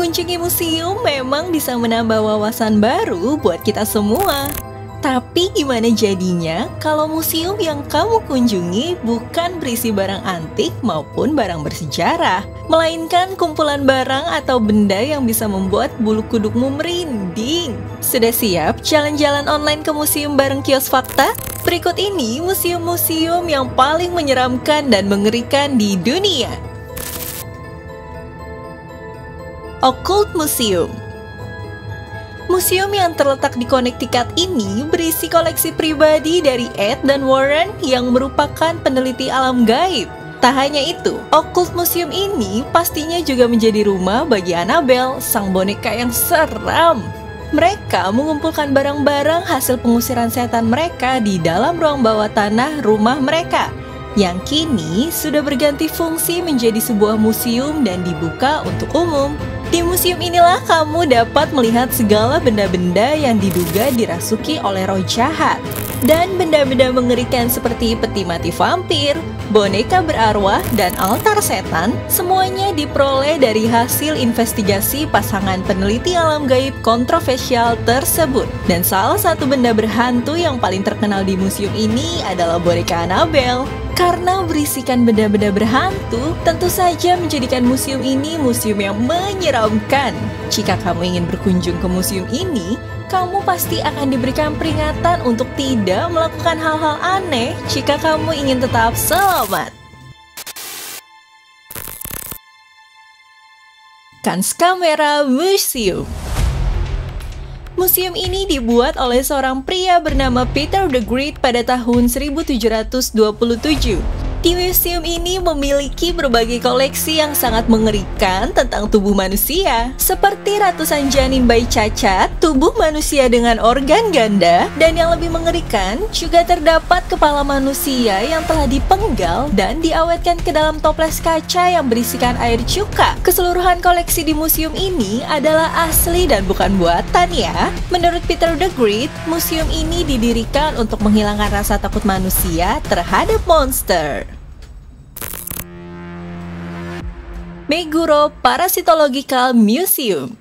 Mengunjungi museum memang bisa menambah wawasan baru buat kita semua. Tapi gimana jadinya kalau museum yang kamu kunjungi bukan berisi barang antik maupun barang bersejarah, melainkan kumpulan barang atau benda yang bisa membuat bulu kudukmu merinding? Sudah siap jalan-jalan online ke museum bareng Kios Fakta? Berikut ini museum-museum yang paling menyeramkan dan mengerikan di dunia. Occult Museum. Museum yang terletak di Connecticut ini berisi koleksi pribadi dari Ed dan Warren yang merupakan peneliti alam gaib. Tak hanya itu, Occult Museum ini pastinya juga menjadi rumah bagi Annabelle, sang boneka yang seram. Mereka mengumpulkan barang-barang hasil pengusiran setan mereka di dalam ruang bawah tanah rumah mereka, yang kini sudah berganti fungsi menjadi sebuah museum dan dibuka untuk umum. Di museum inilah kamu dapat melihat segala benda-benda yang diduga dirasuki oleh roh jahat. Dan benda-benda mengerikan seperti peti mati vampir, boneka berarwah, dan altar setan, semuanya diperoleh dari hasil investigasi pasangan peneliti alam gaib kontroversial tersebut. Dan salah satu benda berhantu yang paling terkenal di museum ini adalah boneka Annabelle. Karena berisikan benda-benda berhantu, tentu saja menjadikan museum ini museum yang menyeramkan. Jika kamu ingin berkunjung ke museum ini, kamu pasti akan diberikan peringatan untuk tidak melakukan hal-hal aneh jika kamu ingin tetap selamat. Kanzkamera Museum. Museum ini dibuat oleh seorang pria bernama Peter the Great pada tahun 1727. Di museum ini memiliki berbagai koleksi yang sangat mengerikan tentang tubuh manusia, seperti ratusan janin bayi cacat, tubuh manusia dengan organ ganda, dan yang lebih mengerikan juga terdapat kepala manusia yang telah dipenggal dan diawetkan ke dalam toples kaca yang berisikan air cuka. Keseluruhan koleksi di museum ini adalah asli dan bukan buatan ya. Menurut Peter the Great, museum ini didirikan untuk menghilangkan rasa takut manusia terhadap monster. Meguro Parasitological Museum.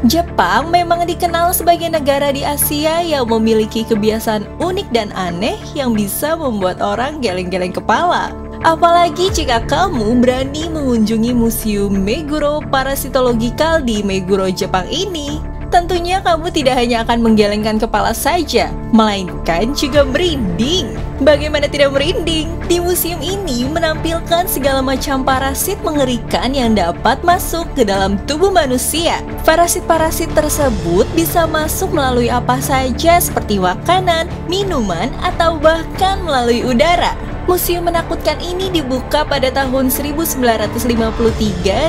Jepang memang dikenal sebagai negara di Asia yang memiliki kebiasaan unik dan aneh yang bisa membuat orang geleng-geleng kepala. Apalagi jika kamu berani mengunjungi Museum Meguro Parasitological di Meguro, Jepang ini. Tentunya kamu tidak hanya akan menggelengkan kepala saja, melainkan juga merinding. Bagaimana tidak merinding? Di museum ini menampilkan segala macam parasit mengerikan yang dapat masuk ke dalam tubuh manusia. Parasit-parasit tersebut bisa masuk melalui apa saja seperti makanan, minuman, atau bahkan melalui udara. Museum menakutkan ini dibuka pada tahun 1953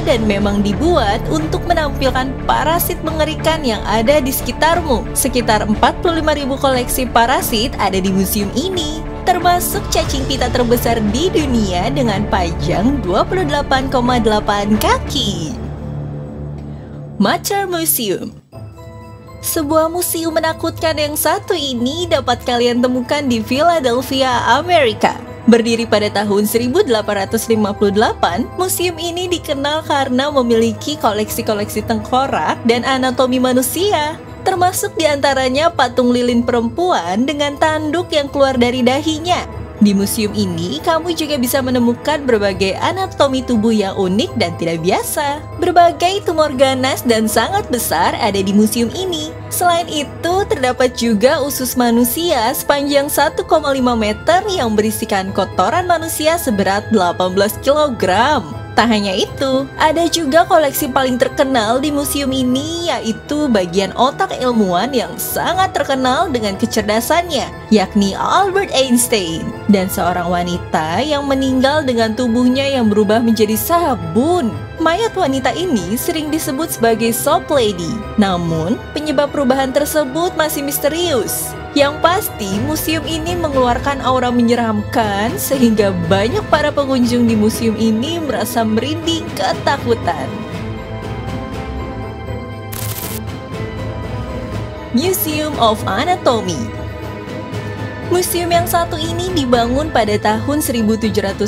dan memang dibuat untuk menampilkan parasit mengerikan yang ada di sekitarmu. Sekitar 45.000 koleksi parasit ada di museum ini, termasuk cacing pita terbesar di dunia dengan panjang 28,8 kaki. Mater Museum. Sebuah museum menakutkan yang satu ini dapat kalian temukan di Philadelphia, Amerika. Berdiri pada tahun 1858, museum ini dikenal karena memiliki koleksi-koleksi tengkorak dan anatomi manusia, termasuk diantaranya patung lilin perempuan dengan tanduk yang keluar dari dahinya. Di museum ini, kamu juga bisa menemukan berbagai anatomi tubuh yang unik dan tidak biasa. Berbagai tumor ganas dan sangat besar ada di museum ini. Selain itu, terdapat juga usus manusia sepanjang 1,5 meter yang berisikan kotoran manusia seberat 18 kg. Tak hanya itu, ada juga koleksi paling terkenal di museum ini, yaitu bagian otak ilmuwan yang sangat terkenal dengan kecerdasannya, yakni Albert Einstein, dan seorang wanita yang meninggal dengan tubuhnya yang berubah menjadi sabun. Mayat wanita ini sering disebut sebagai soap lady, namun penyebab perubahan tersebut masih misterius. Yang pasti, museum ini mengeluarkan aura menyeramkan sehingga banyak para pengunjung di museum ini merasa merinding ketakutan. Museum of Anatomy. Museum yang satu ini dibangun pada tahun 1794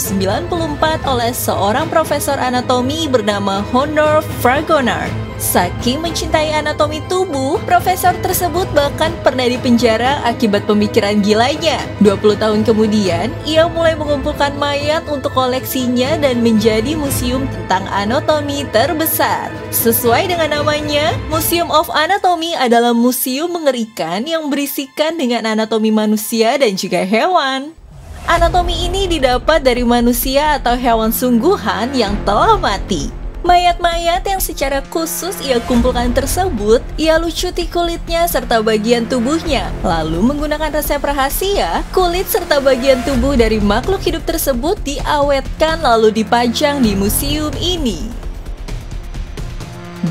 oleh seorang profesor anatomi bernama Honor Fragonard. Saking mencintai anatomi tubuh, profesor tersebut bahkan pernah dipenjara akibat pemikiran gilanya. 20 tahun kemudian, ia mulai mengumpulkan mayat untuk koleksinya dan menjadi museum tentang anatomi terbesar. Sesuai dengan namanya, Museum of Anatomy adalah museum mengerikan yang berisikan dengan anatomi manusia dan juga hewan. Anatomi ini didapat dari manusia atau hewan sungguhan yang telah mati. Mayat-mayat yang secara khusus ia kumpulkan tersebut, ia lucuti kulitnya serta bagian tubuhnya. Lalu menggunakan resep rahasia, kulit serta bagian tubuh dari makhluk hidup tersebut diawetkan lalu dipajang di museum ini.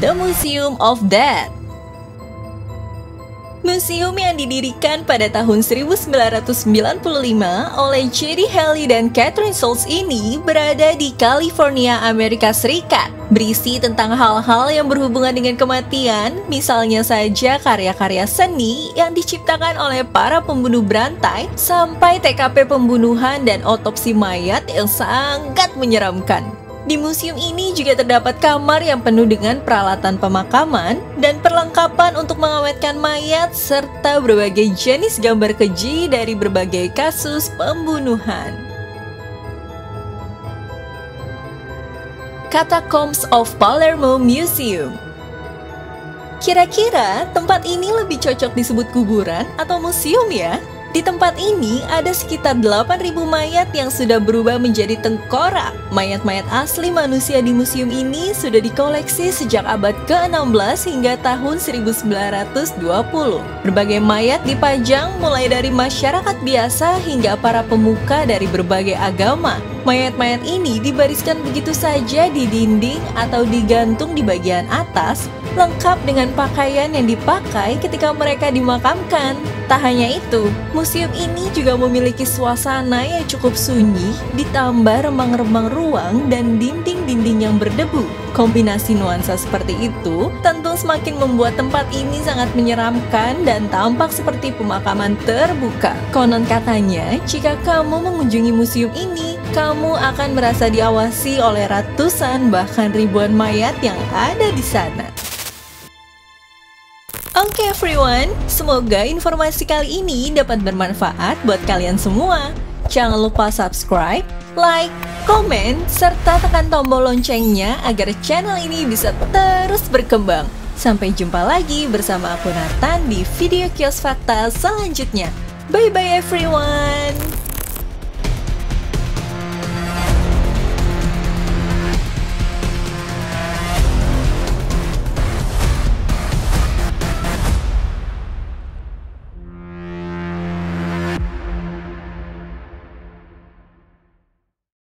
The Museum of Death. Museum yang didirikan pada tahun 1995 oleh J.D. Haley dan Catherine Schultz ini berada di California, Amerika Serikat. Berisi tentang hal-hal yang berhubungan dengan kematian, misalnya saja karya-karya seni yang diciptakan oleh para pembunuh berantai, sampai TKP pembunuhan dan otopsi mayat yang sangat menyeramkan. Di museum ini juga terdapat kamar yang penuh dengan peralatan pemakaman dan perlengkapan untuk mengawetkan mayat serta berbagai jenis gambar keji dari berbagai kasus pembunuhan. Catacombs of Palermo Museum. Kira-kira tempat ini lebih cocok disebut kuburan atau museum ya? Di tempat ini ada sekitar 8.000 mayat yang sudah berubah menjadi tengkorak. Mayat-mayat asli manusia di museum ini sudah dikoleksi sejak abad ke-16 hingga tahun 1920. Berbagai mayat dipajang mulai dari masyarakat biasa hingga para pemuka dari berbagai agama. Mayat-mayat ini dibariskan begitu saja di dinding atau digantung di bagian atas, lengkap dengan pakaian yang dipakai ketika mereka dimakamkan. Tak hanya itu, museum ini juga memiliki suasana yang cukup sunyi, ditambah remang-remang ruang dan dinding-dinding yang berdebu. Kombinasi nuansa seperti itu tentu semakin membuat tempat ini sangat menyeramkan dan tampak seperti pemakaman terbuka. Konon katanya, jika kamu mengunjungi museum ini, kamu akan merasa diawasi oleh ratusan bahkan ribuan mayat yang ada di sana. Oke everyone, semoga informasi kali ini dapat bermanfaat buat kalian semua. Jangan lupa subscribe, like, komen, serta tekan tombol loncengnya agar channel ini bisa terus berkembang. Sampai jumpa lagi bersama aku Nathan di video Kios Fakta selanjutnya. Bye bye everyone!